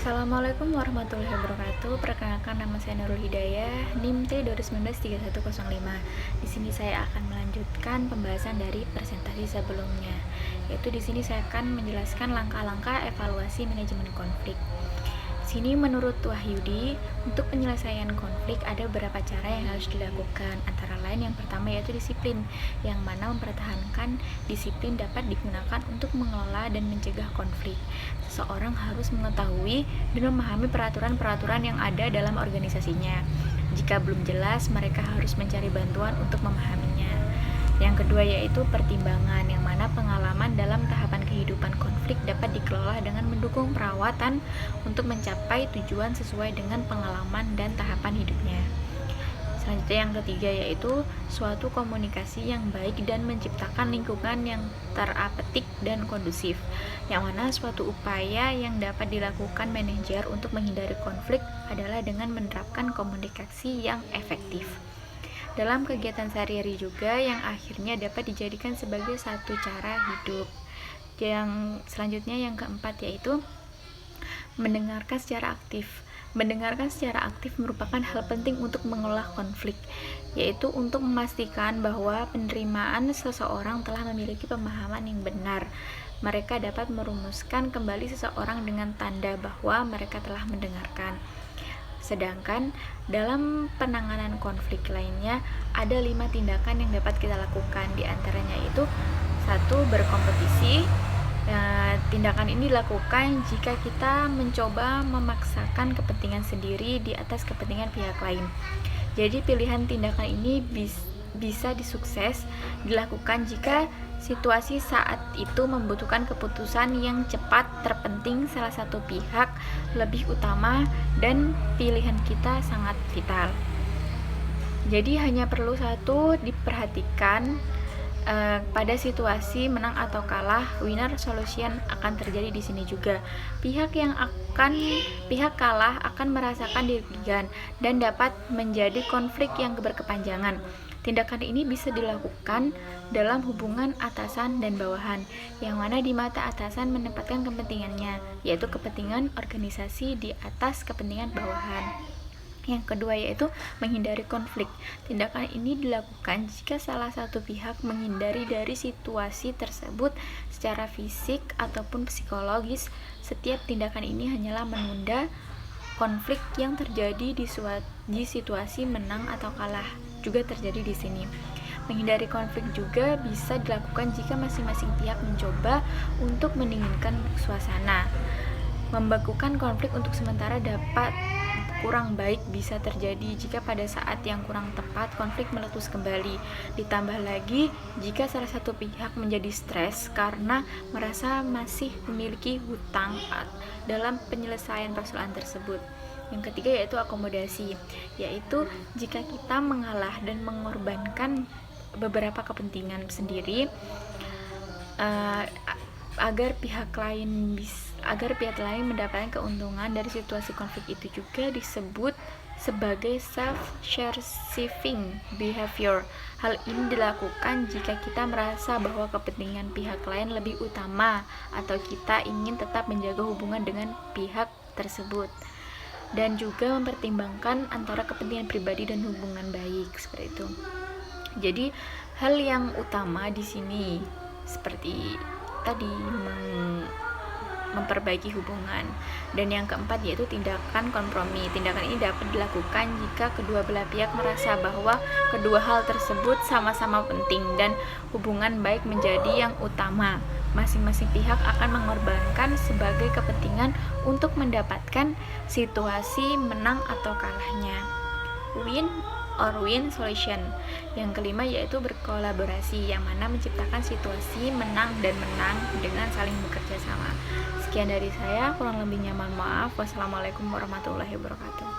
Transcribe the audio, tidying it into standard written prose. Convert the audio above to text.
Assalamualaikum warahmatullahi wabarakatuh. Perkenalkan, nama saya Nurul Hidayah, NIM T 2019-3105. Di sini saya akan melanjutkan pembahasan dari presentasi sebelumnya. Yaitu di sini saya akan menjelaskan langkah-langkah evaluasi manajemen konflik. Sini menurut Wahyudi, untuk penyelesaian konflik ada beberapa cara yang harus dilakukan. Antara lain yang pertama yaitu disiplin, yang mana mempertahankan disiplin dapat digunakan untuk mengelola dan mencegah konflik. Seseorang harus mengetahui dan memahami peraturan-peraturan yang ada dalam organisasinya. Jika belum jelas, mereka harus mencari bantuan untuk memahaminya. Yang kedua yaitu pertimbangan, yang mana pengalaman dalam tahapan kehidupan konflik dapat dikelola dengan mendukung perawatan untuk mencapai tujuan sesuai dengan pengalaman dan tahapan hidupnya. Selanjutnya yang ketiga yaitu suatu komunikasi yang baik dan menciptakan lingkungan yang terapetik dan kondusif, yang mana suatu upaya yang dapat dilakukan manajer untuk menghindari konflik adalah dengan menerapkan komunikasi yang efektif dalam kegiatan sehari-hari juga, yang akhirnya dapat dijadikan sebagai satu cara hidup. Yang selanjutnya yang keempat yaitu mendengarkan secara aktif. Mendengarkan secara aktif merupakan hal penting untuk mengolah konflik, yaitu untuk memastikan bahwa penerimaan seseorang telah memiliki pemahaman yang benar. Mereka dapat merumuskan kembali seseorang dengan tanda bahwa mereka telah mendengarkan. Sedangkan dalam penanganan konflik lainnya ada 5 tindakan yang dapat kita lakukan. Di antaranya itu 1. Berkompetisi. Tindakan ini dilakukan jika kita mencoba memaksakan kepentingan sendiri di atas kepentingan pihak lain. Jadi pilihan tindakan ini bisa disukses dilakukan jika situasi saat itu membutuhkan keputusan yang cepat, terpenting salah satu pihak lebih utama, dan pilihan kita sangat vital. Jadi hanya perlu satu diperhatikan, pada situasi menang atau kalah, winner solution akan terjadi di sini juga. Pihak kalah akan merasakan dirugikan dan dapat menjadi konflik yang berkepanjangan. Tindakan ini bisa dilakukan dalam hubungan atasan dan bawahan, yang mana di mata atasan menempatkan kepentingannya, yaitu kepentingan organisasi di atas kepentingan bawahan. Yang kedua yaitu menghindari konflik. Tindakan ini dilakukan jika salah satu pihak menghindari dari situasi tersebut secara fisik ataupun psikologis. Setiap tindakan ini hanyalah menunda konflik yang terjadi di situasi menang atau kalah. Juga terjadi di sini. Menghindari konflik juga bisa dilakukan jika masing-masing pihak mencoba untuk mendinginkan suasana. Membekukan konflik untuk sementara dapat kurang baik bisa terjadi jika pada saat yang kurang tepat konflik meletus kembali. Ditambah lagi jika salah satu pihak menjadi stres karena merasa masih memiliki hutang dalam penyelesaian persoalan tersebut. Yang ketiga yaitu akomodasi, yaitu jika kita mengalah dan mengorbankan beberapa kepentingan sendiri agar pihak lain mendapatkan keuntungan dari situasi konflik itu, juga disebut sebagai self-serving behavior. Hal ini dilakukan jika kita merasa bahwa kepentingan pihak lain lebih utama atau kita ingin tetap menjaga hubungan dengan pihak tersebut, dan juga mempertimbangkan antara kepentingan pribadi dan hubungan baik, seperti itu. Jadi hal yang utama di sini seperti tadi memperbaiki hubungan. Dan yang keempat yaitu tindakan kompromi. Tindakan ini dapat dilakukan jika kedua belah pihak merasa bahwa kedua hal tersebut sama-sama penting dan hubungan baik menjadi yang utama. Masing-masing pihak akan mengorbankan sebagai kepentingan untuk mendapatkan situasi menang atau kalahnya. Win or win solution. Yang kelima yaitu berkolaborasi, yang mana menciptakan situasi menang dan menang dengan saling bekerja sama. Sekian dari saya, kurang lebihnya mohon maaf. Wassalamualaikum warahmatullahi wabarakatuh.